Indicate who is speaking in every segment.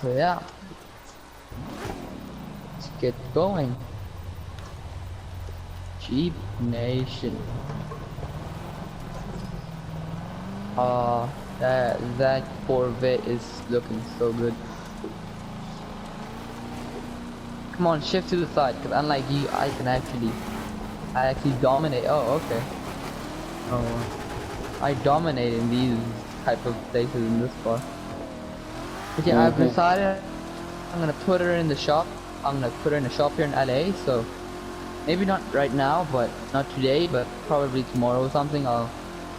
Speaker 1: So yeah, let's get going. Jeep Nation. That Corvette is looking so good. Come on, shift to the side, because unlike you, I actually dominate. Oh, okay. Oh, I dominate in these type of places in this car. But yeah, I've decided I'm gonna put her in the shop. I'm gonna put her in the shop here in LA. So maybe not right now, but not today, but probably tomorrow or something. I'll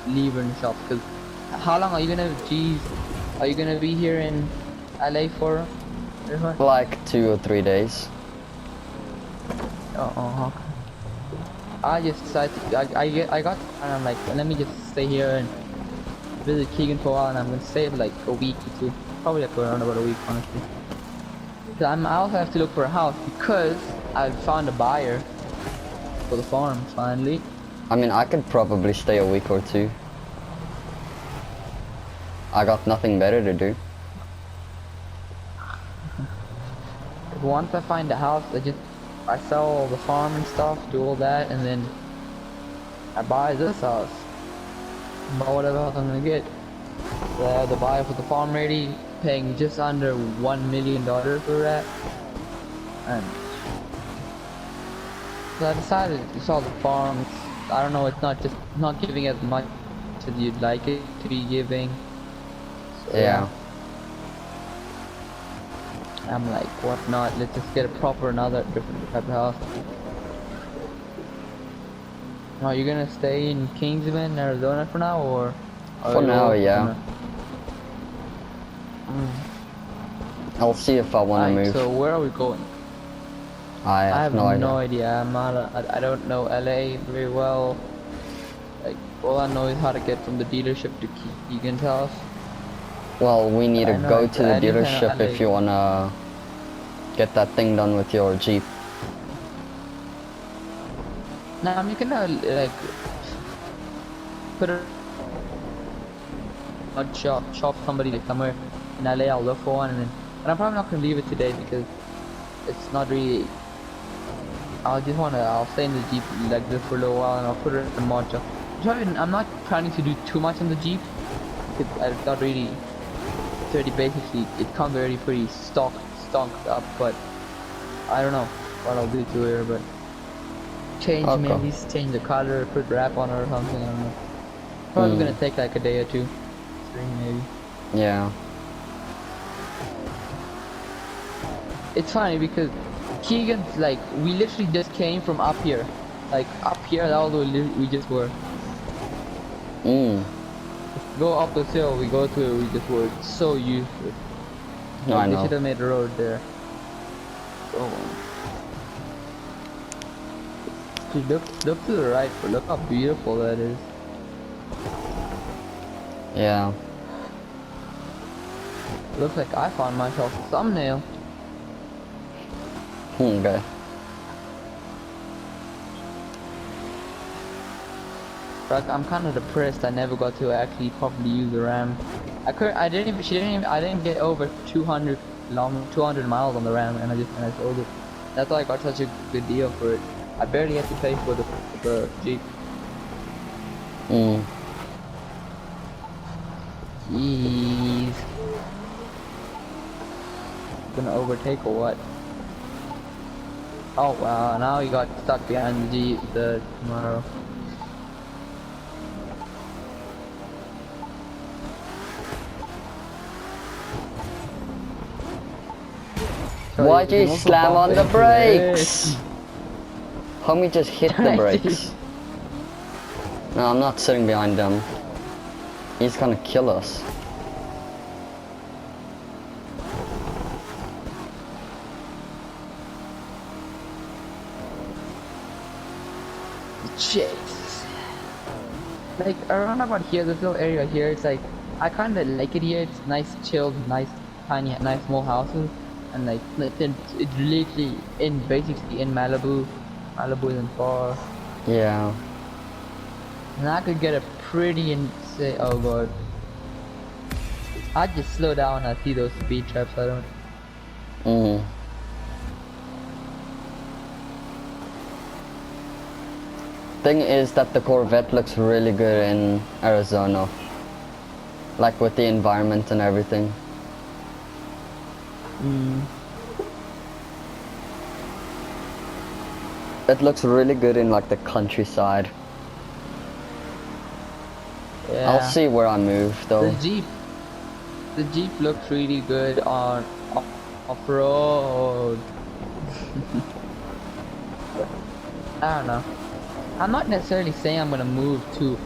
Speaker 1: leave her in the shop. Cause how long are you gonna? Geez, are you gonna be here in LA for?
Speaker 2: Like 2 or 3 days.
Speaker 1: Oh, okay. I just decided I got and I'm like, let me just stay here and visit Keegan for a while, and I'm gonna stay for like a week or two, probably like around about a week, honestly. So I also have to look for a house because I found a buyer for the farm finally.
Speaker 2: I mean, I could probably stay a week or two. I got nothing better to do.
Speaker 1: Once I find a house, I sell all the farm and stuff, do all that, and then I buy this house. Buy whatever else I'm gonna get. So I have the buyer for the farm ready, paying just under $1 million for that. And so I decided to sell the farm. I don't know, it's not giving as much as you'd like it to be giving. So,
Speaker 2: Yeah.
Speaker 1: I'm like, what not? Let's just get a different type of house. Are you gonna stay in Kingsman, Arizona for now, or?
Speaker 2: For now, yeah. I'll see if I want to move.
Speaker 1: So where are we going?
Speaker 2: I have no
Speaker 1: idea. I don't know LA very well. Like, all I know is how to get from the dealership to Keegan's house.
Speaker 2: Well, we need to go to the
Speaker 1: I need to know
Speaker 2: dealership
Speaker 1: LA.
Speaker 2: if you wanna get that thing done with your Jeep.
Speaker 1: Now I'm gonna like put a shop somebody like somewhere in LA. I'll look for one, and I'm probably not gonna leave it today because it's not really. I'll stay in the Jeep like this for a little while, and I'll put it in the mod shop. I'm not planning to do too much on the Jeep. It's not really. It's already basically, it comes already pretty stocked up, but I don't know what I'll do to her, but maybe change the color, put wrap on her or something, I don't know. Probably gonna take like a day or two, 3 maybe.
Speaker 2: Yeah.
Speaker 1: It's funny because Keegan's like, we literally just came from up here, like up here, that was where we just were. Go up this hill, we go to where we just were. It's so useless.
Speaker 2: No, I know.
Speaker 1: They should have made a road there. Oh. Dude, look to the right, but look how beautiful that is.
Speaker 2: Yeah.
Speaker 1: Looks like I found myself a thumbnail.
Speaker 2: Okay.
Speaker 1: Like, I'm kind of depressed. I never got to actually properly use the RAM. I didn't get over 200 miles on the RAM, and I sold it. That's why I got such a good deal for it. I barely had to pay for the Jeep. Jeez. Gonna overtake or what? Oh wow, now he got stuck behind the Jeep tomorrow.
Speaker 2: Why'd you slam on the brakes? Homie just hit the brakes. No, I'm not sitting behind them. He's gonna kill us.
Speaker 1: Jesus. Like around about here, this little area here, it's like I kind of like it here. It's nice, chilled, nice, tiny, nice small houses, and like it's literally basically in Malibu. Malibu isn't far.
Speaker 2: Yeah.
Speaker 1: And I could get a pretty insane. Oh god. I just slow down. I see those speed traps. I don't.
Speaker 2: Mm. Thing is that the Corvette looks really good in Arizona. Like with the environment and everything. It looks really good in like the countryside.
Speaker 1: Yeah.
Speaker 2: I'll see where I move though.
Speaker 1: The Jeep looks really good on off-road. I don't know. I'm not necessarily saying I'm gonna move to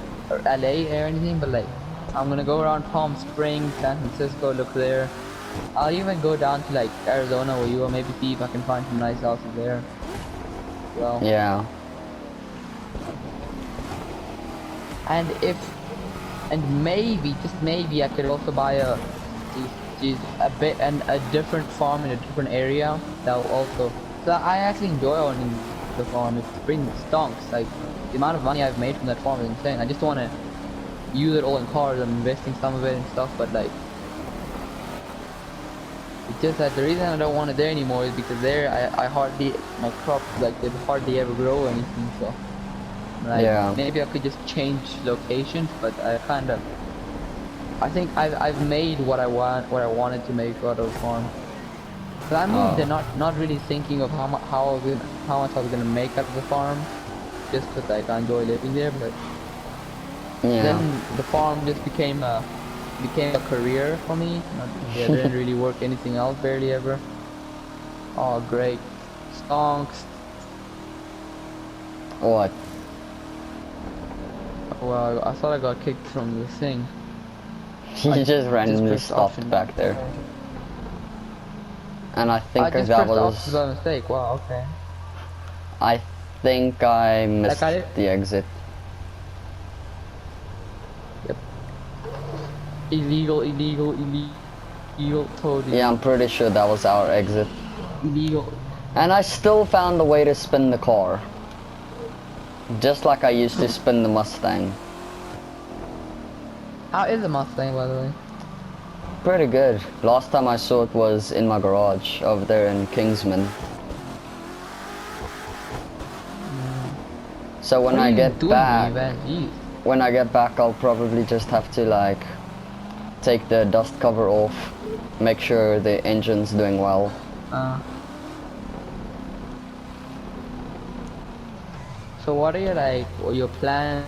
Speaker 1: LA or anything, but like I'm gonna go around Palm Springs, San Francisco, look there. I'll even go down to like Arizona where you are, maybe see if I can find some nice houses there. Well,
Speaker 2: Yeah.
Speaker 1: and maybe, just maybe, I could also buy a different farm in a different area. That will also. So I actually enjoy owning the farm. It brings stonks. Like the amount of money I've made from that farm is insane. I just want to use it all in cars. I'm investing some of it and stuff, but like. It's just that the reason I don't want it there anymore is because there I hardly, my crops, like, they hardly ever grow anything, so like,
Speaker 2: Yeah.
Speaker 1: maybe I could just change locations, but I think I've made what I wanted to make out of the farm. So I moved there not really thinking of how much I was gonna make out of the farm, just because like I enjoy living there, but then the farm just became a career for me. I didn't really work anything else, barely ever. Oh, great. Stonks.
Speaker 2: What?
Speaker 1: Well, I thought I got kicked from the thing.
Speaker 2: You just randomly
Speaker 1: pressed
Speaker 2: stopped
Speaker 1: option.
Speaker 2: back there. And I think
Speaker 1: I just
Speaker 2: that
Speaker 1: pressed
Speaker 2: was...
Speaker 1: option by mistake. Wow, okay.
Speaker 2: I think I missed the exit.
Speaker 1: Yep. Illegal, totally.
Speaker 2: Yeah, I'm pretty sure that was our exit.
Speaker 1: Illegal.
Speaker 2: And I still found a way to spin the car. Just like I used to spin the Mustang.
Speaker 1: How is the Mustang, by the way?
Speaker 2: Pretty good. Last time I saw it was in my garage over there in Kingsman. So when I get back, I'll probably just have to like take the dust cover off, make sure the engine's doing well.
Speaker 1: So what are your plans?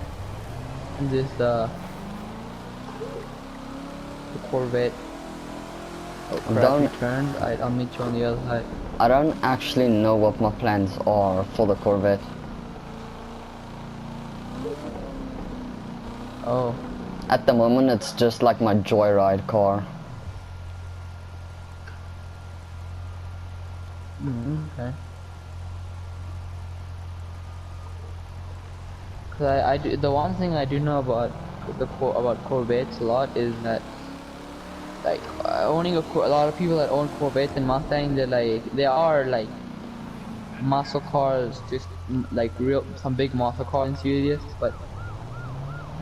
Speaker 1: This the Corvette. Turned. I'll meet you on the other side.
Speaker 2: I don't actually know what my plans are for the Corvette.
Speaker 1: Oh.
Speaker 2: At the moment, it's just like my joyride car.
Speaker 1: Okay. Cause the one thing I do know about Corvettes a lot is that like owning a lot of people that own Corvettes and Mustangs, they are like muscle cars, just like some big muscle car enthusiasts, but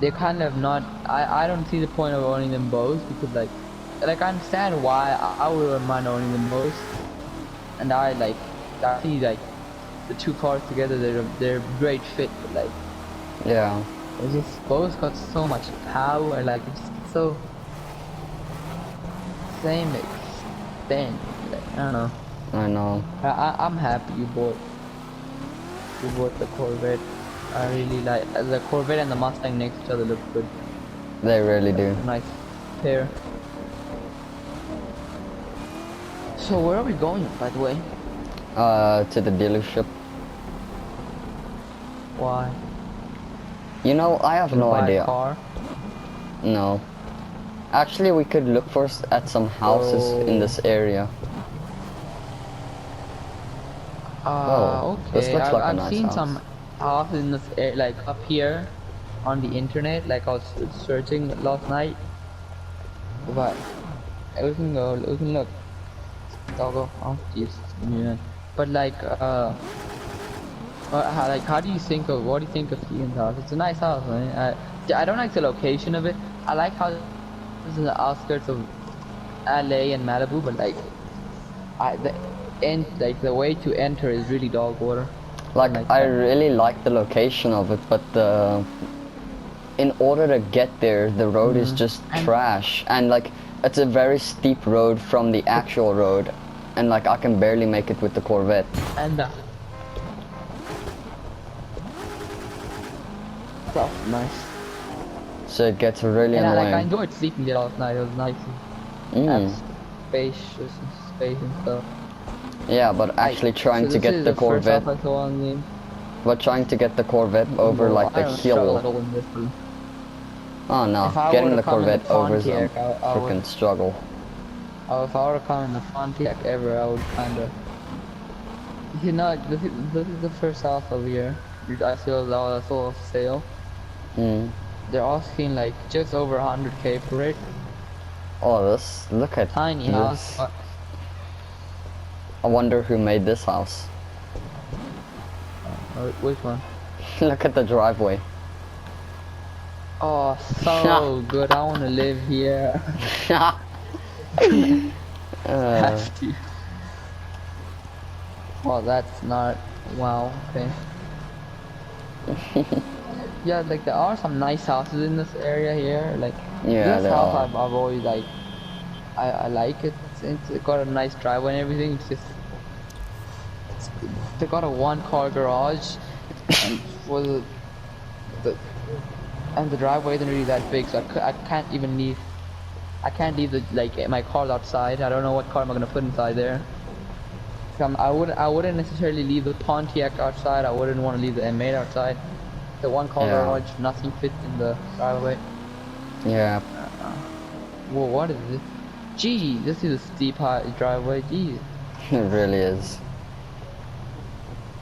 Speaker 1: they're kind of not. I don't see the point of owning them both, because like I understand why I wouldn't mind owning them both, and I see like the two cars together, they're a great fit, but like
Speaker 2: yeah,
Speaker 1: it's just both got so much power, like it's just so same extent. Like, I don't know.
Speaker 2: I know.
Speaker 1: I'm happy you bought the Corvette. I really like the Corvette and the Mustang next to each other look good.
Speaker 2: They really do.
Speaker 1: Nice pair. So where are we going, by the way?
Speaker 2: To the dealership.
Speaker 1: Why?
Speaker 2: You know, I have no idea.
Speaker 1: Car?
Speaker 2: No. Actually, we could look first at some houses in this area.
Speaker 1: Okay.
Speaker 2: This looks like a
Speaker 1: I've
Speaker 2: nice
Speaker 1: seen
Speaker 2: house.
Speaker 1: some houses in this like up here on the internet. Like I was searching last night, but we can look. I'll go. Oh, jeez. Yeah. But like, how do you think of? What do you think of Ian's house? It's a nice house, man. I don't like the location of it. I like how it's in the outskirts of LA and Malibu, but like, the like the way to enter is really dog water.
Speaker 2: Like,
Speaker 1: Like
Speaker 2: I
Speaker 1: that.
Speaker 2: really like the location of it, but in order to get there, the road is just
Speaker 1: And
Speaker 2: trash, and like it's a very steep road from the actual road, and like I can barely make it with the Corvette.
Speaker 1: and stuff nice.
Speaker 2: So it gets really
Speaker 1: And I
Speaker 2: annoying.
Speaker 1: enjoyed sleeping there last night. It was nice.
Speaker 2: Mm.
Speaker 1: Spacious and space and stuff.
Speaker 2: Yeah, but actually trying
Speaker 1: so
Speaker 2: to
Speaker 1: this
Speaker 2: get
Speaker 1: is
Speaker 2: the
Speaker 1: first
Speaker 2: Corvette,
Speaker 1: half I saw on game.
Speaker 2: but trying to get the Corvette over
Speaker 1: Well,
Speaker 2: like
Speaker 1: I
Speaker 2: the
Speaker 1: don't struggle at
Speaker 2: hill.
Speaker 1: all in this one.
Speaker 2: Oh no,
Speaker 1: If I
Speaker 2: getting
Speaker 1: were
Speaker 2: the
Speaker 1: to come in the
Speaker 2: Corvette over is a
Speaker 1: Pontiac, I would.
Speaker 2: freaking struggle.
Speaker 1: If I were to come in the Pontiac ever, I would kind of. You know, this is the first house over here. I saw a full sale.
Speaker 2: Mm.
Speaker 1: They're asking like just over 100K for it.
Speaker 2: Oh, look at
Speaker 1: Tiny
Speaker 2: this.
Speaker 1: house. But
Speaker 2: I wonder who made this house.
Speaker 1: which one?
Speaker 2: Look at the driveway.
Speaker 1: Oh, so good. I want to live here. Have to. Well, that's not. Wow. Okay. Yeah, like there are some nice houses in this area here. Like
Speaker 2: Yeah,
Speaker 1: this
Speaker 2: there
Speaker 1: house,
Speaker 2: are.
Speaker 1: I've always like. I like it. It's got a nice driveway and everything. It's just. They got a one-car garage, and for the driveway isn't really that big, so I can't even leave. I can't leave my car outside. I don't know what car am I gonna put inside there. So I wouldn't necessarily leave the Pontiac outside. I wouldn't want to leave the M8 outside. The one car
Speaker 2: Yeah.
Speaker 1: garage, nothing fits in the driveway.
Speaker 2: Yeah.
Speaker 1: Whoa, what is this? Gee, this is a steep high driveway. Gee.
Speaker 2: It really is.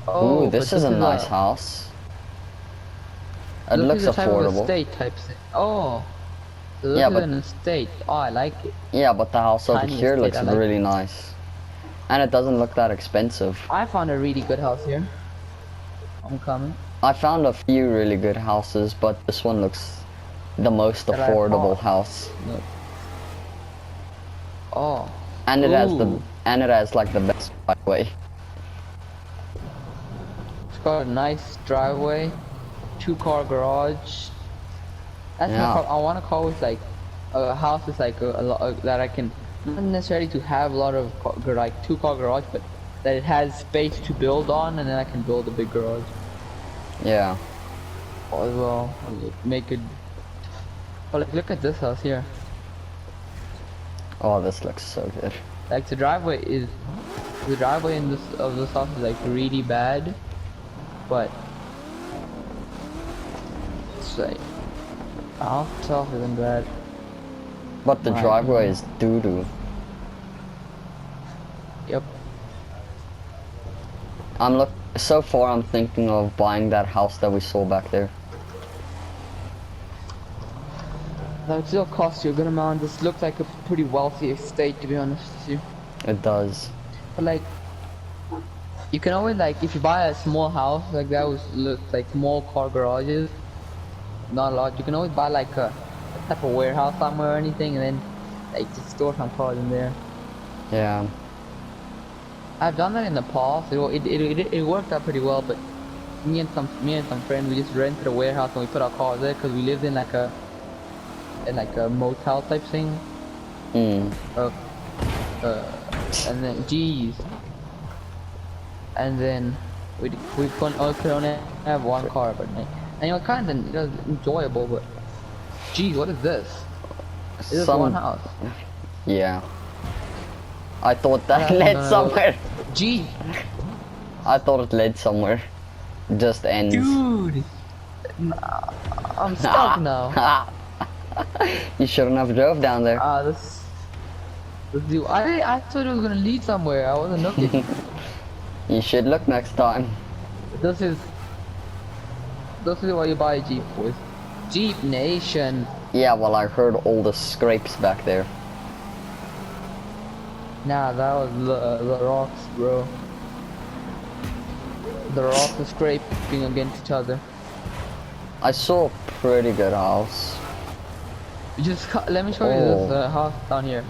Speaker 1: Oh,
Speaker 2: Ooh, this
Speaker 1: but
Speaker 2: is a nice house. It
Speaker 1: Look,
Speaker 2: looks
Speaker 1: it's a type of
Speaker 2: affordable.
Speaker 1: estate type thing. Oh, so this
Speaker 2: Yeah,
Speaker 1: is
Speaker 2: but-
Speaker 1: an estate. Oh, I like it.
Speaker 2: Yeah, but the house over
Speaker 1: Tiny
Speaker 2: here
Speaker 1: estate,
Speaker 2: looks
Speaker 1: I like
Speaker 2: really
Speaker 1: it.
Speaker 2: nice. And it doesn't look that expensive.
Speaker 1: I found a really good house here. I'm coming.
Speaker 2: I found a few really good houses, but this one looks the most
Speaker 1: That I
Speaker 2: affordable
Speaker 1: bought.
Speaker 2: house.
Speaker 1: Look. Oh.
Speaker 2: And it
Speaker 1: Ooh.
Speaker 2: has like the best driveway.
Speaker 1: It's got a nice driveway, 2-car garage. That's
Speaker 2: Yeah.
Speaker 1: I want to call it like a house is like that I can not necessarily to have a lot of like 2-car garage, but that it has space to build on, and then I can build a big garage
Speaker 2: Yeah.
Speaker 1: as well. Make it. But like, look at this house here.
Speaker 2: Oh, this looks so good.
Speaker 1: Like the driveway in this house is like really bad, but it's like half tough isn't bad.
Speaker 2: But the
Speaker 1: Right.
Speaker 2: driveway is doo-doo.
Speaker 1: Yep.
Speaker 2: So far I'm thinking of buying that house that we saw back there.
Speaker 1: That would still cost you a good amount. This looks like a pretty wealthy estate, to be honest with you.
Speaker 2: It does.
Speaker 1: But like, you can always like, if you buy a small house like that with like small car garages, not a lot. You can always buy like a type of warehouse somewhere or anything, and then like just store some cars in there.
Speaker 2: Yeah.
Speaker 1: I've done that in the past. It worked out pretty well, but me and some friends, we just rented a warehouse and we put our cars there because we lived in like a motel type thing.
Speaker 2: Mm.
Speaker 1: And then geez, and then we could only have one car, but and you know, kind of enjoyable. But geez, what is this? Is this one house?
Speaker 2: Yeah. I thought that
Speaker 1: No,
Speaker 2: led
Speaker 1: no.
Speaker 2: somewhere.
Speaker 1: Gee,
Speaker 2: I thought it led somewhere. Just ends.
Speaker 1: dude, I'm stuck now.
Speaker 2: You shouldn't have drove down there.
Speaker 1: This dude, I thought it was gonna lead somewhere. I wasn't looking.
Speaker 2: You should look next time.
Speaker 1: This is why you buy a Jeep, boys. Jeep Nation.
Speaker 2: Yeah, well, I heard all the scrapes back there.
Speaker 1: Nah, that was the rocks, bro. The rocks are scraping against each other.
Speaker 2: I saw a pretty good house.
Speaker 1: Let me show you this house down here.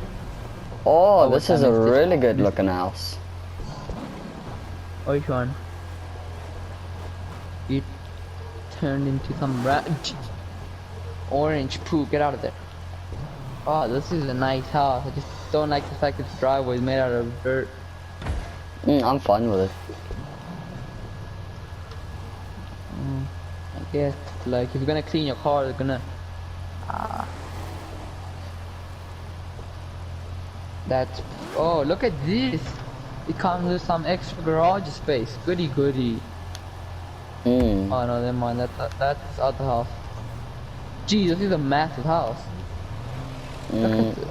Speaker 2: Oh,
Speaker 1: Oh,
Speaker 2: this
Speaker 1: what
Speaker 2: is
Speaker 1: I
Speaker 2: a
Speaker 1: missed it.
Speaker 2: really good looking house.
Speaker 1: Which one? You turned into some orange poo. Get out of there. Oh, this is a nice house. I just don't like the fact that the driveway is made out of dirt.
Speaker 2: I'm fine with it.
Speaker 1: I guess, like, if you're gonna clean your car, you're gonna... That's... Oh, look at this! It comes with some extra garage space. Goody goody.
Speaker 2: Mm.
Speaker 1: Oh no, never mind. That's other house. Gee, this is a massive house. Look at this.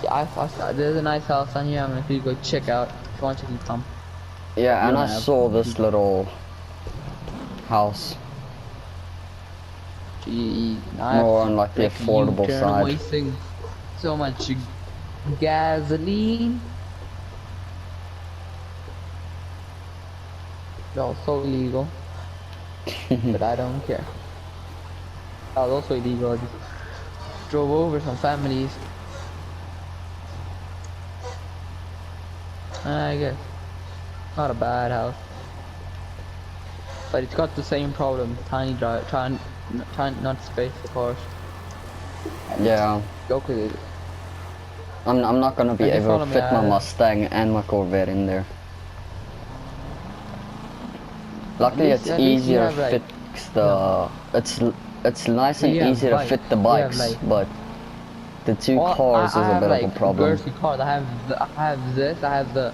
Speaker 1: Yeah, there's a nice house on here. I'm gonna quickly go check out. If you want, you can come.
Speaker 2: Yeah,
Speaker 1: You
Speaker 2: and
Speaker 1: don't
Speaker 2: I
Speaker 1: have
Speaker 2: saw
Speaker 1: to.
Speaker 2: this little house
Speaker 1: Gee, I have
Speaker 2: more
Speaker 1: to
Speaker 2: on like the
Speaker 1: make a
Speaker 2: affordable
Speaker 1: U-turn. I'm
Speaker 2: side.
Speaker 1: wasting so much gasoline. No, so illegal. But I don't care. That was also illegal. I just drove over some families. I guess. Not a bad house. But it's got the same problem. Tiny drive, tiny not space for cars.
Speaker 2: Yeah,
Speaker 1: Go with it.
Speaker 2: I'm not gonna be
Speaker 1: Okay,
Speaker 2: able
Speaker 1: follow
Speaker 2: to
Speaker 1: me
Speaker 2: fit my
Speaker 1: out.
Speaker 2: Mustang and my Corvette in there. Luckily, it's
Speaker 1: At least you
Speaker 2: easier to
Speaker 1: have like,
Speaker 2: fix the. It's nice and
Speaker 1: you have
Speaker 2: easy to
Speaker 1: bike.
Speaker 2: fit the
Speaker 1: You have
Speaker 2: bikes,
Speaker 1: like,
Speaker 2: but the two
Speaker 1: well,
Speaker 2: cars
Speaker 1: I
Speaker 2: is a
Speaker 1: have
Speaker 2: bit of a
Speaker 1: like
Speaker 2: problem.
Speaker 1: girthy cars. I have this. I have the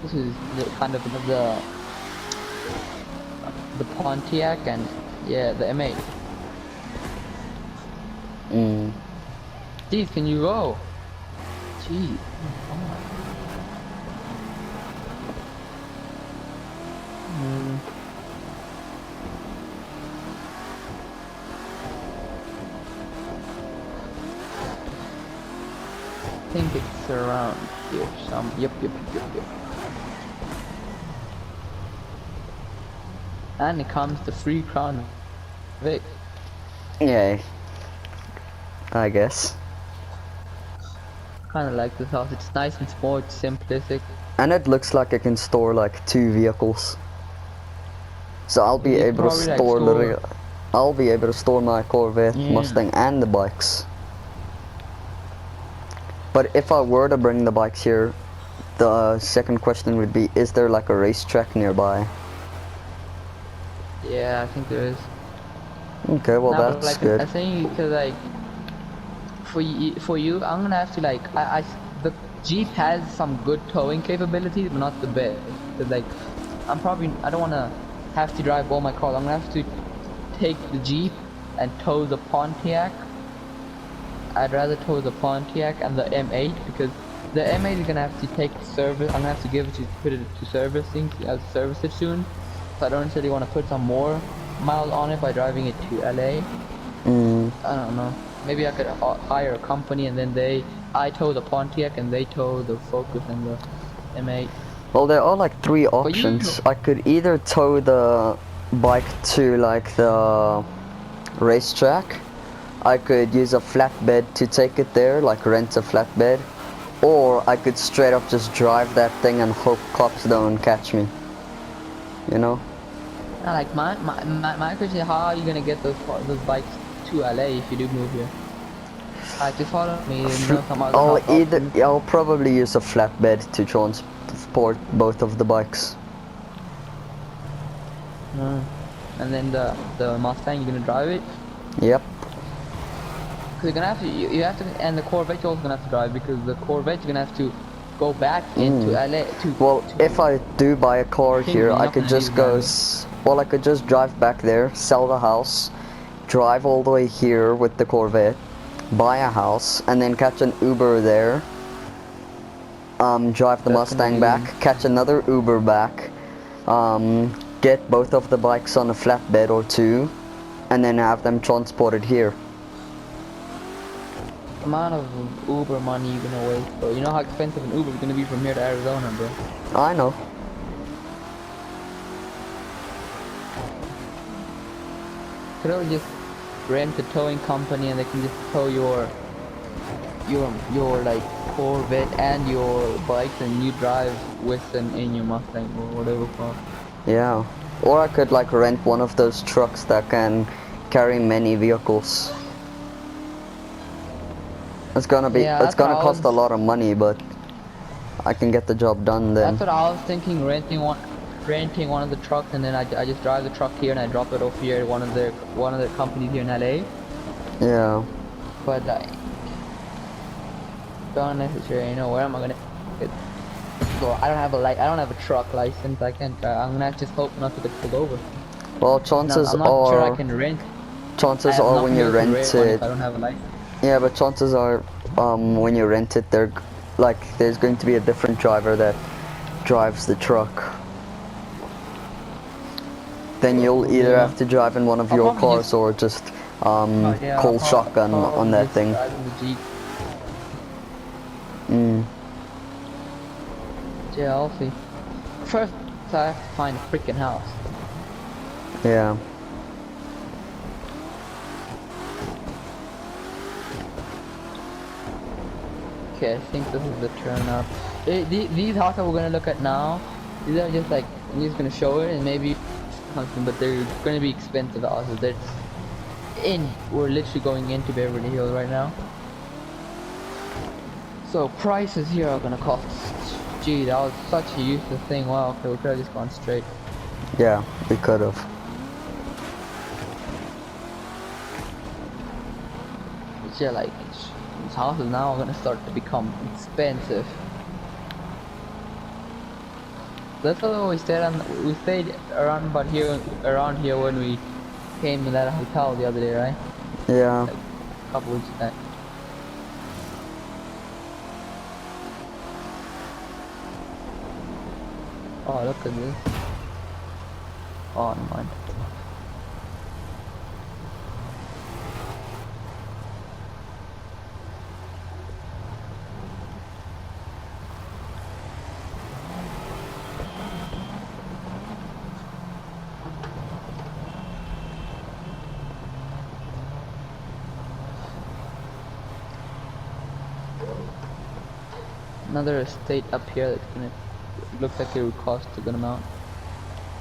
Speaker 1: this is the kind of the Pontiac and yeah, the M8.
Speaker 2: Mm.
Speaker 1: Jeez, can you go? Jeez. I think it's around here. Yep. And it comes the free crown Vic.
Speaker 2: Yay. I guess.
Speaker 1: Kind of like this house. It's nice and small. It's simplistic.
Speaker 2: And it looks like it can store like 2 vehicles. So I'll be
Speaker 1: You
Speaker 2: able to
Speaker 1: probably like
Speaker 2: store
Speaker 1: store.
Speaker 2: I'll be able to store my Corvette,
Speaker 1: Yeah.
Speaker 2: Mustang and the bikes. But if I were to bring the bikes here, the second question would be, is there like a racetrack nearby?
Speaker 1: Yeah, I think there is.
Speaker 2: Okay, well
Speaker 1: Nah, but
Speaker 2: that's
Speaker 1: like
Speaker 2: good.
Speaker 1: I think because like for you, I'm gonna have to like the Jeep has some good towing capabilities, but not the best. Cause like I don't wanna have to drive all my cars. I'm gonna have to take the Jeep and tow the Pontiac. I'd rather tow the Pontiac and the M8 because the M8 is gonna have to take service. I'm gonna have to put it to servicing. I'll service it soon. So I don't necessarily want to put some more miles on it by driving it to LA. I don't know. Maybe I could hire a company and then I tow the Pontiac and they tow the Focus and the M8.
Speaker 2: Well, there are like 3
Speaker 1: But you
Speaker 2: options. I could either tow the bike to like the racetrack. I could use a flatbed to take it there, like rent a flatbed. Or I could straight up just drive that thing and hope cops don't catch me. You know?
Speaker 1: like my question is, how are you gonna get those bikes to LA if you do move here? Like, just follow me and some other options.
Speaker 2: I'll probably use a flatbed to transport both of the bikes.
Speaker 1: And then the Mustang, you're gonna drive it?
Speaker 2: Yep.
Speaker 1: Cause you're gonna have to, you have to, and the Corvette you're also gonna have to drive because the Corvette you're gonna have to go back into LA to.
Speaker 2: Well, if I do buy a car
Speaker 1: Pingree,
Speaker 2: here, I
Speaker 1: not
Speaker 2: could
Speaker 1: gonna
Speaker 2: just
Speaker 1: leave
Speaker 2: go.
Speaker 1: that.
Speaker 2: Well, I could just drive back there, sell the house, drive all the way here with the Corvette, buy a house, and then catch an Uber there. Drive the Mustang back, catch another Uber back, get both of the bikes on a flatbed or 2, and then have them transported here.
Speaker 1: The amount of Uber money you're gonna waste, bro. You know how expensive an Uber is gonna be from here to Arizona, bro.
Speaker 2: I know.
Speaker 1: could always just rent a towing company and they can just tow your like Corvette and your bikes and you drive with them in your Mustang or whatever car.
Speaker 2: Yeah. Or I could like rent one of those trucks that can carry many vehicles. It's gonna
Speaker 1: That's what I
Speaker 2: cost a
Speaker 1: was.
Speaker 2: lot of money, but I can get the job done then.
Speaker 1: That's what I was thinking. Renting one of the trucks, and then I just drive the truck here and I drop it off here at one of their companies here in LA.
Speaker 2: Yeah.
Speaker 1: But like, don't necessarily know where am I gonna get. So I don't have a truck license. I can't. I'm gonna just hope not to get pulled over.
Speaker 2: Well,
Speaker 1: I'm not sure I can rent. I
Speaker 2: chances
Speaker 1: have
Speaker 2: are
Speaker 1: not
Speaker 2: when
Speaker 1: been
Speaker 2: you
Speaker 1: able to
Speaker 2: rent
Speaker 1: rent one
Speaker 2: it,
Speaker 1: if I don't have a license.
Speaker 2: yeah, but chances are, when you rent it, there's going to be a different driver that drives the truck. Then you'll either
Speaker 1: Yeah.
Speaker 2: have to drive in one of
Speaker 1: I'll
Speaker 2: your
Speaker 1: probably
Speaker 2: cars
Speaker 1: just.
Speaker 2: or just
Speaker 1: Yeah,
Speaker 2: call shotgun on
Speaker 1: probably
Speaker 2: that
Speaker 1: just
Speaker 2: thing.
Speaker 1: drive in the Jeep.
Speaker 2: Mm.
Speaker 1: Yeah, I'll see. First, I have to find a freaking house.
Speaker 2: Yeah.
Speaker 1: Okay, I think this is the turn up. These houses we're gonna look at now, these are just like, I'm just gonna show it and maybe something, but they're gonna be expensive houses. We're literally going into Beverly Hills right now. So prices here are gonna cost, gee, that was such a useless thing. Wow, okay, we could have just gone straight.
Speaker 2: Yeah, we could have.
Speaker 1: It's just like, these houses now are gonna start to become expensive. That's why we stayed around here when we came to that hotel the other day, right?
Speaker 2: Yeah.
Speaker 1: Like a couple weeks back. Oh, look at this. Oh, never mind. Another estate up here that's gonna looks like it would cost a good amount.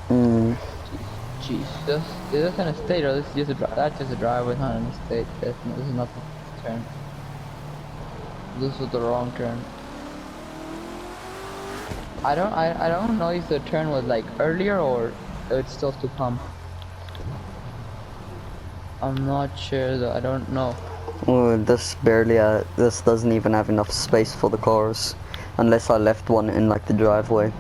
Speaker 2: Mm.
Speaker 1: Jeez, is this an estate or this is just that's just a driveway, not an estate. This is not the turn. This was the wrong turn. I don't know if the turn was like earlier or it's still to come. I'm not sure though. I don't know.
Speaker 2: Oh, this doesn't even have enough space for the cars, unless I left one in like the driveway.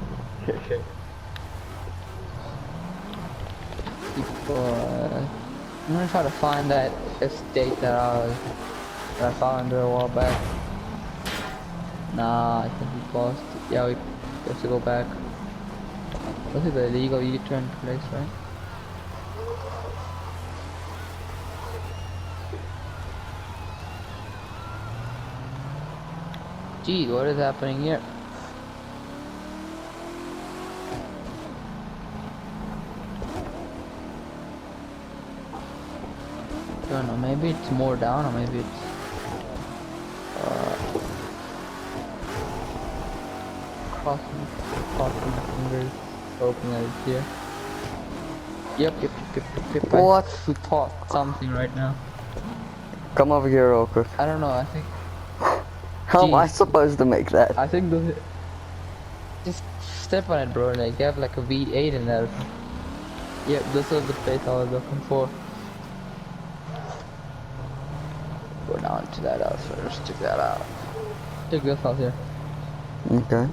Speaker 1: I'm gonna try to find that estate that I found a while back. Nah, I think we lost. Yeah, we have to go back. This is the illegal U-turn place, right? Gee, what is happening here? I don't know, maybe it's more down or maybe it's crossing my fingers, hoping that it's here. Yep.
Speaker 2: What?
Speaker 1: We paused something right now.
Speaker 2: Come over here real quick.
Speaker 1: I don't know, I think
Speaker 2: How am I supposed to make that?
Speaker 1: I think this just step on it, bro. Like you have like a V8 in there. Yep, this was the place I was looking for. Go down to that house first. Check that out. Check this house here.
Speaker 2: Okay.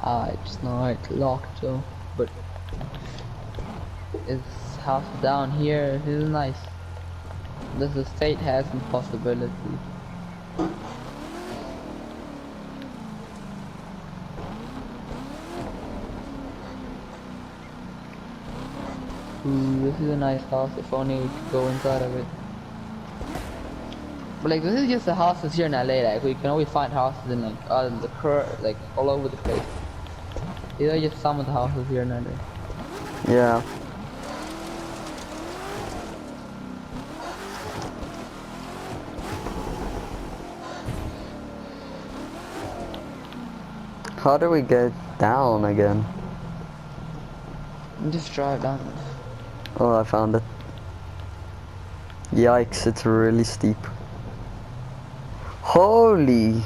Speaker 1: I just know it's locked though, but this house down here is nice. This estate has some possibilities. Ooh, this is a nice house. If only we could go inside of it. But like, this is just the houses here in LA. Like, we can always find houses in like all over the place. These are just some of the houses here in LA.
Speaker 2: Yeah. How do we get down again?
Speaker 1: Just drive down.
Speaker 2: Oh, I found it. Yikes, it's really steep. Holy!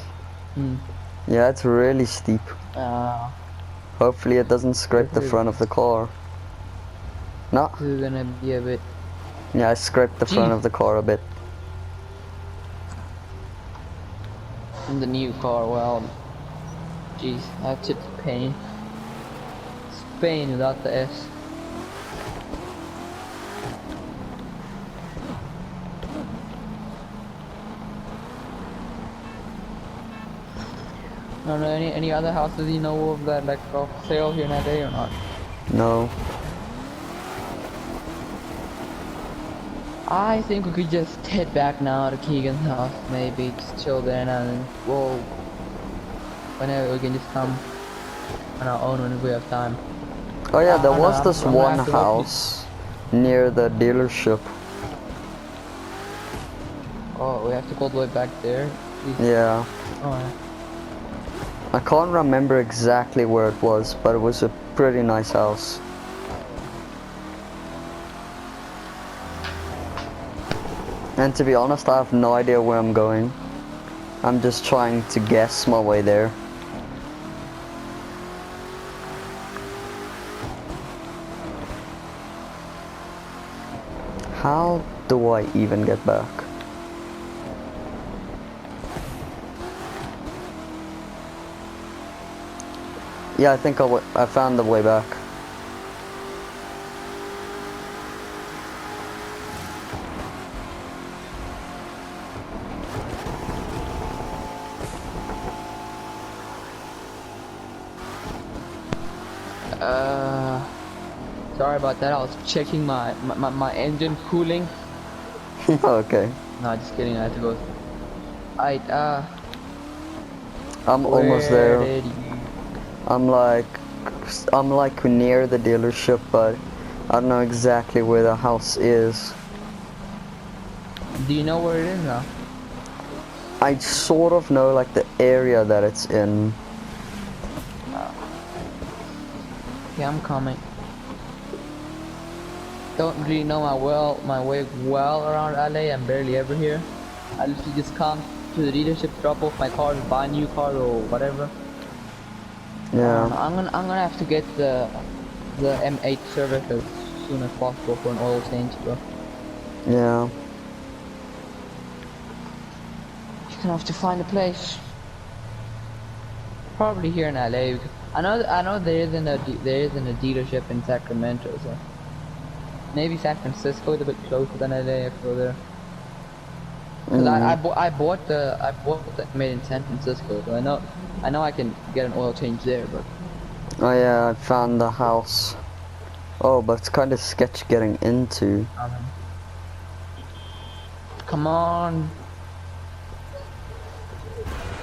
Speaker 1: Hmm.
Speaker 2: Yeah, it's really steep. Hopefully it doesn't scrape the front of the car. No.
Speaker 1: This is gonna be a bit.
Speaker 2: Yeah, I scraped the front
Speaker 1: Jeez.
Speaker 2: of the car a bit.
Speaker 1: In the new car, well, jeez, that's just pain. It's pain without the S. I don't know any other houses you know of that like off sale here in LA or not?
Speaker 2: No.
Speaker 1: I think we could just head back now to Keegan's house, maybe just chill there and then we'll whenever we can just come on our own when we have time.
Speaker 2: Oh yeah, there
Speaker 1: I
Speaker 2: was
Speaker 1: know,
Speaker 2: this
Speaker 1: I'm gonna
Speaker 2: one
Speaker 1: have to help you.
Speaker 2: house near the dealership.
Speaker 1: Oh, we have to go all the way back there? Jeez.
Speaker 2: Yeah.
Speaker 1: Oh,
Speaker 2: I can't remember exactly where it was, but it was a pretty nice house. And to be honest, I have no idea where I'm going. I'm just trying to guess my way there. How do I even get back? Yeah, I think I found the way back.
Speaker 1: sorry about that. I was checking my engine cooling.
Speaker 2: Okay.
Speaker 1: No, just kidding. I have to go. Alright,
Speaker 2: I'm
Speaker 1: where
Speaker 2: almost there.
Speaker 1: did you...
Speaker 2: I'm like near the dealership, but I don't know exactly where the house is.
Speaker 1: Do you know where it is now?
Speaker 2: I sort of know like the area that it's in.
Speaker 1: Yeah, I'm coming. Don't really know my way well around LA. I'm barely ever here. I literally just come to the dealership, drop off my car, buy a new car or whatever.
Speaker 2: Yeah.
Speaker 1: I'm gonna have to get the M8 service as soon as possible for an oil change, bro.
Speaker 2: Yeah.
Speaker 1: Just gonna have to find a place. Probably here in LA. Because I know there isn't a dealership in Sacramento, so maybe San Francisco is a bit closer than LA. I feel there. Cause I bought the made in San Francisco, so I know I can get an oil change there, but
Speaker 2: Oh yeah, I found the house. Oh, but it's kind of sketch getting into.
Speaker 1: come on.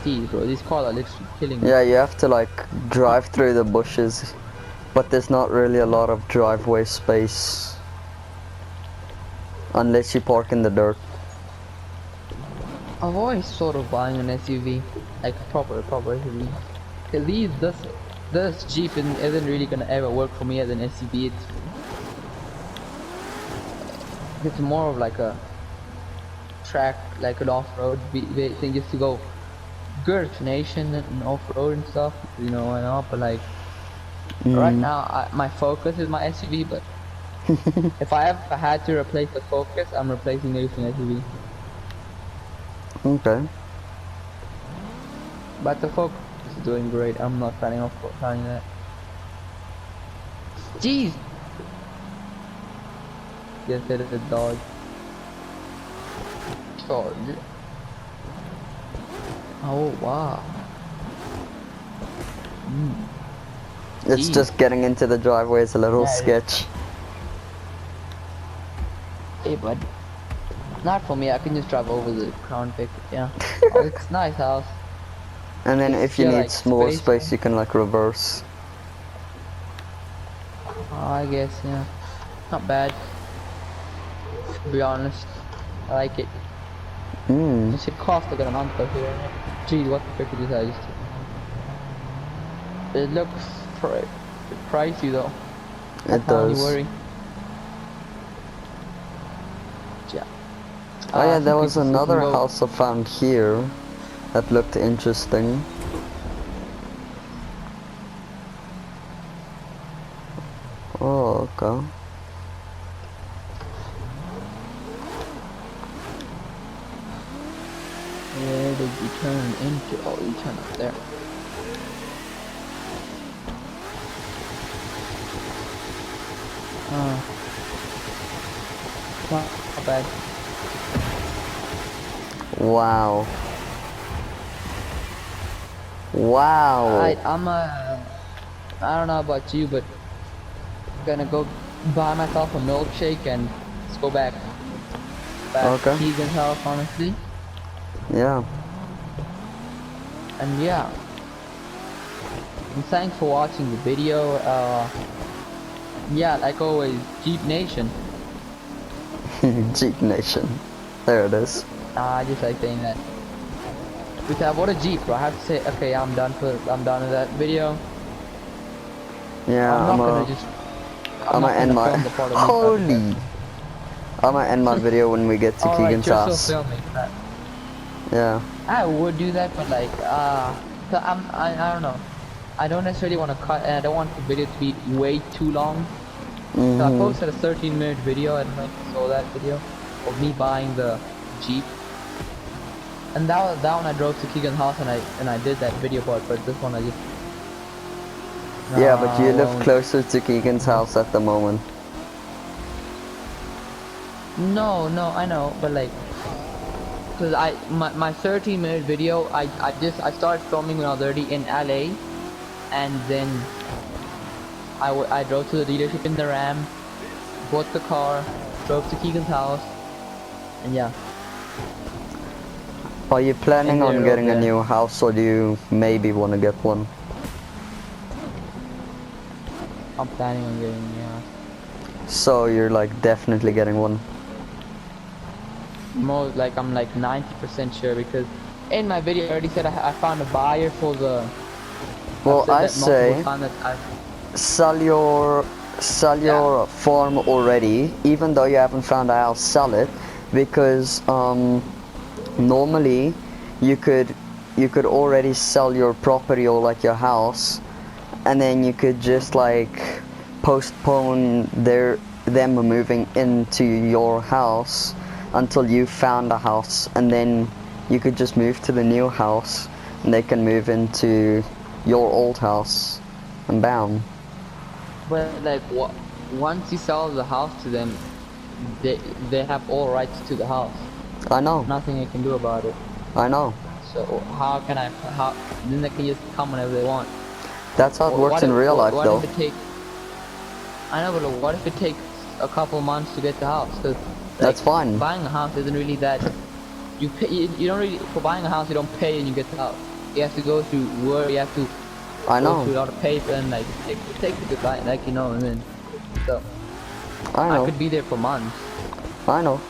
Speaker 1: Jeez, bro, these cars are literally killing me.
Speaker 2: Yeah, you have to like drive through the bushes, but there's not really a lot of driveway space unless you park in the dirt.
Speaker 1: I've always thought of buying an SUV, like a proper SUV. Cause this Jeep isn't really gonna ever work for me as an SUV. It's more of like a track, like an off-road thing, just to go good nation and off-road and stuff. You know, why not? But like right now, my Focus is my SUV. But if I ever had to replace the Focus, I'm replacing it with an SUV.
Speaker 2: Okay.
Speaker 1: But the Focus is doing great. I'm not planning on planning that. Jeez. Yes, it is a dog. Charge. Oh wow.
Speaker 2: It's
Speaker 1: Jeez.
Speaker 2: just getting into the driveway is a little
Speaker 1: Yeah,
Speaker 2: sketch.
Speaker 1: Hey bud. Not for me, I can just drive over the Crown Vic, yeah. Oh, it's a nice house.
Speaker 2: And then if you
Speaker 1: Yeah,
Speaker 2: need
Speaker 1: like
Speaker 2: more
Speaker 1: space,
Speaker 2: space, you can like reverse.
Speaker 1: I guess, yeah. Not bad. To be honest. I like it. It should cost a good amount though here. Geez, what the frick did I just do? It looks pricey though.
Speaker 2: It
Speaker 1: That's my only
Speaker 2: does.
Speaker 1: worry. Yeah.
Speaker 2: Oh yeah,
Speaker 1: I
Speaker 2: there
Speaker 1: think
Speaker 2: was
Speaker 1: we can
Speaker 2: another
Speaker 1: go.
Speaker 2: house I found here that looked interesting. Oh, okay.
Speaker 1: Where did you turn into? Oh, you turn up there. Not bad.
Speaker 2: Wow. Wow.
Speaker 1: I don't know about you, but I'm gonna go buy myself a milkshake and let's go back to
Speaker 2: Okay.
Speaker 1: Keegan's house, honestly.
Speaker 2: Yeah.
Speaker 1: And yeah, and thanks for watching the video. Yeah, like always, Jeep Nation.
Speaker 2: Jeep Nation. There it is.
Speaker 1: I just like saying that. Because I bought a Jeep, bro. I have to say, okay, I'm done with that video.
Speaker 2: Yeah,
Speaker 1: I'm
Speaker 2: I'm gonna
Speaker 1: not
Speaker 2: end
Speaker 1: gonna
Speaker 2: my
Speaker 1: film the part of me driving that.
Speaker 2: holy. I'm gonna end my video when we get to
Speaker 1: Alright,
Speaker 2: Keegan's
Speaker 1: you're still
Speaker 2: house.
Speaker 1: filming that.
Speaker 2: Yeah.
Speaker 1: I would do that, but like, so I don't know. I don't necessarily want to cut, and I don't want the video to be way too long. So I posted a 13-minute video. I don't know if you saw that video of me buying the Jeep. And that one I drove to Keegan's house and I did that video part, but this one I just.
Speaker 2: Yeah, but you live
Speaker 1: won't.
Speaker 2: closer to Keegan's house at the moment.
Speaker 1: No, I know, but like, cause my 13-minute video, I started filming when I was already in LA, and then I drove to the dealership in the Ram, bought the car, drove to Keegan's house, and yeah.
Speaker 2: Are you planning on
Speaker 1: And
Speaker 2: getting a
Speaker 1: there.
Speaker 2: new house, or do you maybe want to get one?
Speaker 1: I'm planning on getting, yeah.
Speaker 2: So you're like definitely getting one.
Speaker 1: Most like I'm like 90% sure, because in my video I already said I found a buyer for the.
Speaker 2: Well, I
Speaker 1: I've said
Speaker 2: say
Speaker 1: that multiple times that
Speaker 2: sell your farm already, even though you haven't found a house. Sell it, because normally you could already sell your property or like your house, and then you could just like postpone them moving into your house until you found a house, and then you could just move to the new house and they can move into your old house and bam.
Speaker 1: But like what? Once you sell the house to them, they have all rights to the house.
Speaker 2: I know.
Speaker 1: Nothing you can do about it.
Speaker 2: I know.
Speaker 1: So how then they can just come whenever they want.
Speaker 2: That's how it works in real life, though.
Speaker 1: I know, but what if it takes a couple months to get the house? Cause
Speaker 2: That's fine.
Speaker 1: Buying a house isn't really that. You pay. You don't really, for buying a house. You don't pay and you get the house. You have to go through work. You have to.
Speaker 2: I know.
Speaker 1: Go through a lot of paper and like it takes a good time. Like, you know what I mean. So.
Speaker 2: I know.
Speaker 1: I could be there for months.
Speaker 2: I know.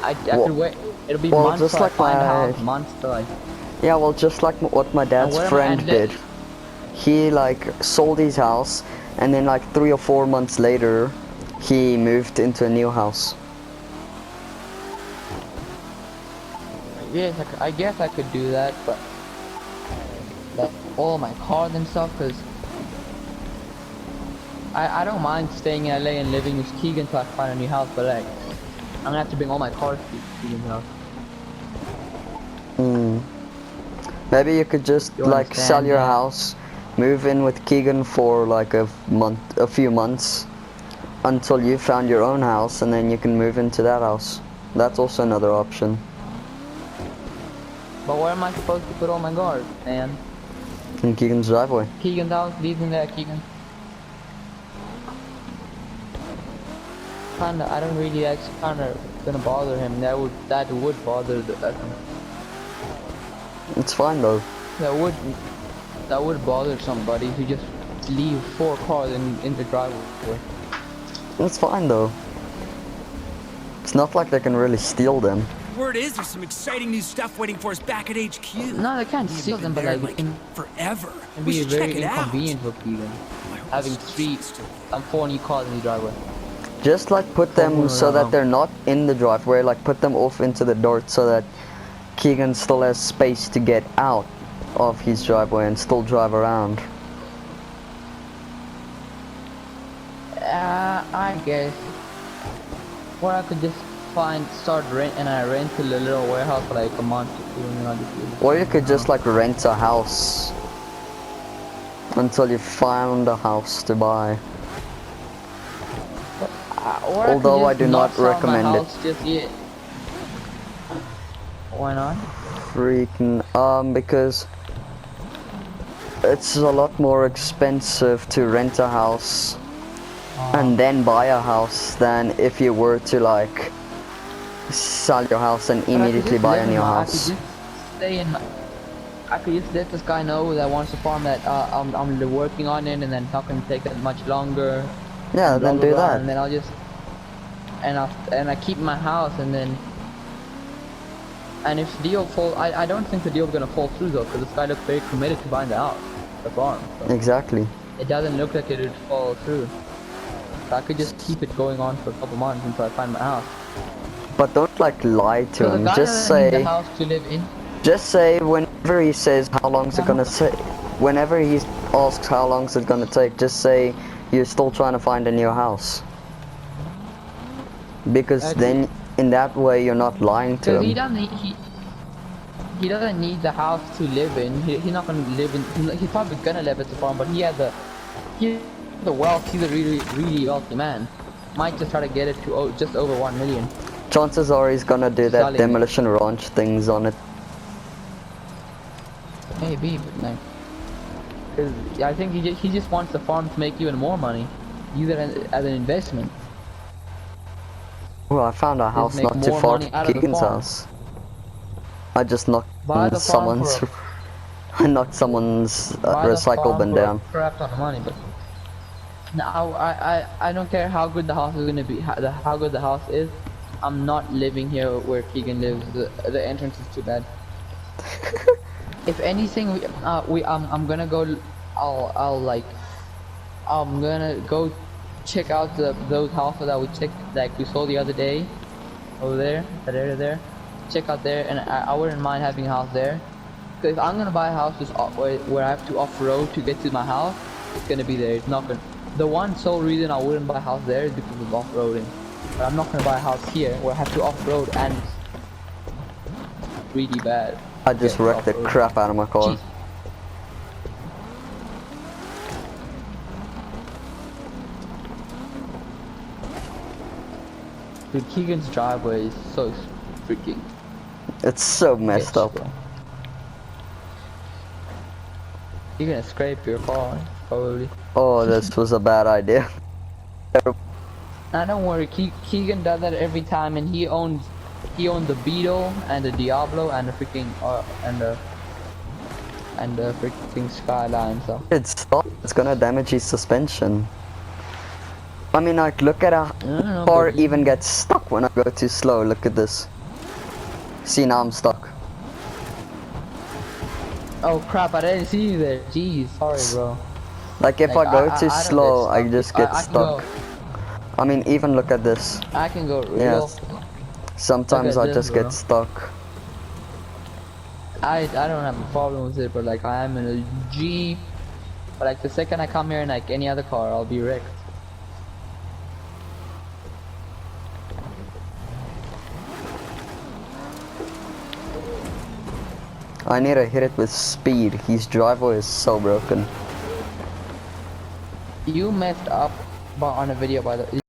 Speaker 1: I could wait. It'll be months
Speaker 2: just
Speaker 1: till
Speaker 2: like
Speaker 1: I find a house. Months till I.
Speaker 2: Yeah, well, just like what my dad's friend did. He like sold his house, and then like 3 or 4 months later, he moved into a new house.
Speaker 1: Yes, I guess I could do that, but like all my cars and stuff, cause I don't mind staying in LA and living with Keegan till I find a new house, but like I'm gonna have to bring all my cars to Keegan's house.
Speaker 2: Maybe you could just like sell your house, move in with Keegan for like a few months, until you found your own house, and then you can move into that house. That's also another option.
Speaker 1: But where am I supposed to put all my cars, man?
Speaker 2: In Keegan's driveway.
Speaker 1: Keegan's house, leaving there, Keegan. I don't really actually gonna bother him. That would bother him.
Speaker 2: It's fine though.
Speaker 1: That would bother somebody if you just leave 4 cars in the driveway.
Speaker 2: It's fine though. It's not like they can really steal them.
Speaker 3: word is there's some exciting new stuff waiting for us back at HQ.
Speaker 1: No, they can't
Speaker 3: We haven't
Speaker 1: steal
Speaker 3: been
Speaker 1: them, but
Speaker 3: there
Speaker 1: like,
Speaker 3: in,
Speaker 1: it can
Speaker 3: forever. We
Speaker 1: be
Speaker 3: should check
Speaker 1: very
Speaker 3: it out.
Speaker 1: inconvenient for Keegan.
Speaker 3: I hope
Speaker 1: Having
Speaker 3: this
Speaker 1: three,
Speaker 3: is still-
Speaker 1: four new cars in the driveway.
Speaker 2: Just like put them so that they're not in the driveway, like put them off into the dirt so that Keegan still has space to get out of his driveway and still drive around.
Speaker 1: I guess. Or I could just start rent, and I rent a little warehouse for like a month or two, and then I'll just do it.
Speaker 2: Or you could just like rent a house until you find a house to buy.
Speaker 1: Or
Speaker 2: Although I
Speaker 1: could
Speaker 2: do
Speaker 1: just
Speaker 2: not
Speaker 1: sell my
Speaker 2: recommend it.
Speaker 1: house just yet. Why not?
Speaker 2: Freaking, because it's a lot more expensive to rent a house and then buy a house than if you were to like sell your house and
Speaker 1: But I could
Speaker 2: immediately
Speaker 1: just
Speaker 2: buy
Speaker 1: live
Speaker 2: a
Speaker 1: in
Speaker 2: new
Speaker 1: my-
Speaker 2: house.
Speaker 1: I could just stay in. I could just let this guy know that wants a farm that I'm working on it, and then it's not gonna take that much longer.
Speaker 2: Yeah,
Speaker 1: blah,
Speaker 2: then
Speaker 1: blah,
Speaker 2: do
Speaker 1: blah,
Speaker 2: that.
Speaker 1: and then I'll just I keep my house, and then if the deal fall, I don't think the deal's gonna fall through though, because this guy looks very committed to buying the house, the farm. So
Speaker 2: Exactly.
Speaker 1: it doesn't look like it would fall through. So I could just keep it going on for a couple months until I find my house.
Speaker 2: But don't like lie to
Speaker 1: So the
Speaker 2: him.
Speaker 1: guy
Speaker 2: Just
Speaker 1: doesn't need
Speaker 2: say,
Speaker 1: the house to live in.
Speaker 2: just say whenever he says how long's it gonna take, whenever he asks how long's it gonna take, just say you're still trying to find a new house. Because then in that way you're not lying to
Speaker 1: Because
Speaker 2: him.
Speaker 1: he doesn't need the house to live in. He's not gonna live in. He's probably gonna live at the farm, but he has the wealth. He's a really wealthy man. Might just try to get it to just over 1 million.
Speaker 2: Chances are he's gonna do that
Speaker 1: Selling it.
Speaker 2: demolition ranch things on it.
Speaker 1: Maybe, but like, cause I think he just wants the farm to make even more money, use it as an investment.
Speaker 2: Oh, I found a house
Speaker 1: make
Speaker 2: not too
Speaker 1: more
Speaker 2: far
Speaker 1: money
Speaker 2: to
Speaker 1: out of the
Speaker 2: Keegan's
Speaker 1: farm.
Speaker 2: house. I just knocked
Speaker 1: Buy the farm
Speaker 2: someone's.
Speaker 1: for
Speaker 2: I knocked someone's
Speaker 1: buy the
Speaker 2: recycle
Speaker 1: farm
Speaker 2: bin
Speaker 1: for a
Speaker 2: down.
Speaker 1: crap ton of money, but now I don't care how good the house is gonna be, how good the house is. I'm not living here where Keegan lives. The entrance is too bad. If anything, I'm gonna go. I'm gonna go check out those houses that we checked, like we saw the other day, over there, that area there. Check out there, and I wouldn't mind having a house there. Because if I'm gonna buy a house just where I have to off-road to get to my house, it's gonna be there. It's not gonna. The one sole reason I wouldn't buy a house there is because of off-roading. But I'm not gonna buy a house here where I have to off-road, and it's really bad.
Speaker 2: I just wrecked the crap out of my car.
Speaker 1: Jeez. Dude, Keegan's driveway is so freaking
Speaker 2: It's so messed
Speaker 1: bitch,
Speaker 2: up.
Speaker 1: bro. You're gonna scrape your car, probably.
Speaker 2: Oh, this was a bad idea.
Speaker 1: Nah, don't worry. Keegan does that every time, and he owns the Beetle and the Diablo and the freaking and the freaking Skyline. So
Speaker 2: It's gonna damage his suspension. I mean, like, look at how
Speaker 1: no,
Speaker 2: car
Speaker 1: but-
Speaker 2: even gets stuck when I go too slow. Look at this. See, now I'm stuck.
Speaker 1: Oh crap! I didn't see you there. Jeez, sorry, bro.
Speaker 2: Like, if
Speaker 1: Like,
Speaker 2: I go
Speaker 1: I
Speaker 2: too
Speaker 1: don't
Speaker 2: slow,
Speaker 1: get
Speaker 2: I
Speaker 1: stuck.
Speaker 2: just get
Speaker 1: I can
Speaker 2: stuck. I mean, even look at this.
Speaker 1: I can go real.
Speaker 2: Yes. Sometimes
Speaker 1: Look
Speaker 2: I
Speaker 1: at
Speaker 2: just
Speaker 1: this,
Speaker 2: get
Speaker 1: bro.
Speaker 2: stuck.
Speaker 1: I don't have a problem with it, but like I am in a Jeep. But like the second I come here in like any other car, I'll be wrecked.
Speaker 2: I need to hit it with speed. His driveway is so broken.
Speaker 1: You messed up on a video, by the